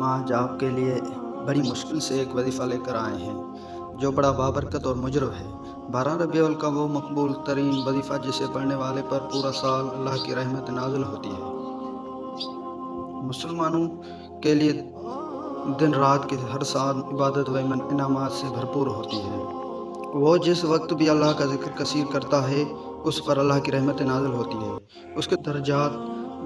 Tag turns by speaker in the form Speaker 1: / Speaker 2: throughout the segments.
Speaker 1: ہم آج آپ کے لیے بڑی مشکل سے ایک وظیفہ لے کر آئے ہیں جو بڑا بابرکت اور مجرب ہے۔ 12 ربیع الاول کا وہ مقبول ترین وظیفہ جسے پڑھنے والے پر پورا سال اللہ کی رحمت نازل ہوتی ہے۔ مسلمانوں کے لیے دن رات کی ہر ساعت عبادت و انعامات سے بھرپور ہوتی ہے۔ وہ جس وقت بھی اللہ کا ذکر کثیر کرتا ہے اس پر اللہ کی رحمت نازل ہوتی ہے، اس کے درجات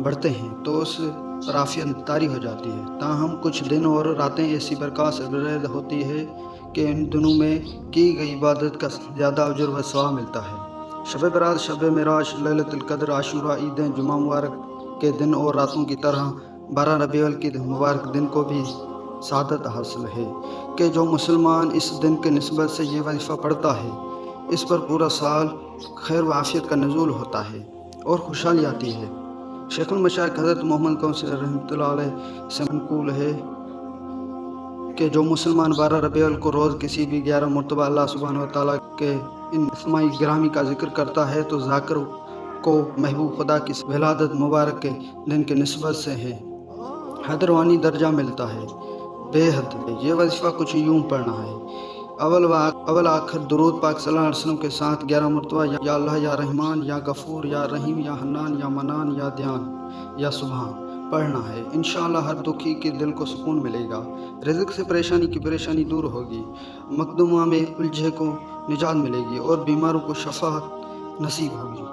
Speaker 1: بڑھتے ہیں تو اس پر عافیت طاری ہو جاتی ہے۔ تاہم کچھ دن اور راتیں ایسی برکات سے بلند ہوتی ہے کہ ان دنوں میں کی گئی عبادت کا زیادہ اجر و ثواب ملتا ہے۔ شب برات، شب معراج، لیلۃ القدر، عاشوراء، عیدیں، جمعہ مبارک کے دن اور راتوں کی طرح 12 ربیع الاول کے مبارک دن کو بھی سعادت حاصل ہے کہ جو مسلمان اس دن کے نسبت سے یہ وظیفہ پڑھتا ہے اس پر پورا سال خیر و عافیت کا نزول ہوتا ہے اور خوشحالی آتی ہے۔ شیخ المشائخ حضرت محمد کوثر رحمۃ اللہ علیہ سے منقول ہے کہ جو مسلمان 12 ربیع الاول کو روز کسی بھی 11 مرتبہ اللہ سبحانہ وتعالیٰ کے ان اسماء گرامی کا ذکر کرتا ہے تو ذاکر کو محبوب خدا کی ولادت مبارک کے دن کے نسبت سے ہے حیدروانی درجہ ملتا ہے۔ بے حد یہ وظیفہ کچھ یوں پڑھنا ہے: اول آخر درود پاک صلی اللہ علیہ وسلم کے ساتھ 11 مرتبہ یا اللہ یا رحمان یا غفور یا رحیم یا حنان یا منان یا دیان یا سبحان پڑھنا ہے۔ انشاءاللہ ہر دکھی کے دل کو سکون ملے گا، رزق سے پریشانی کی پریشانی دور ہوگی، مقدمہ میں الجھے کو نجات ملے گی اور بیماروں کو شفا نصیب ہوگی۔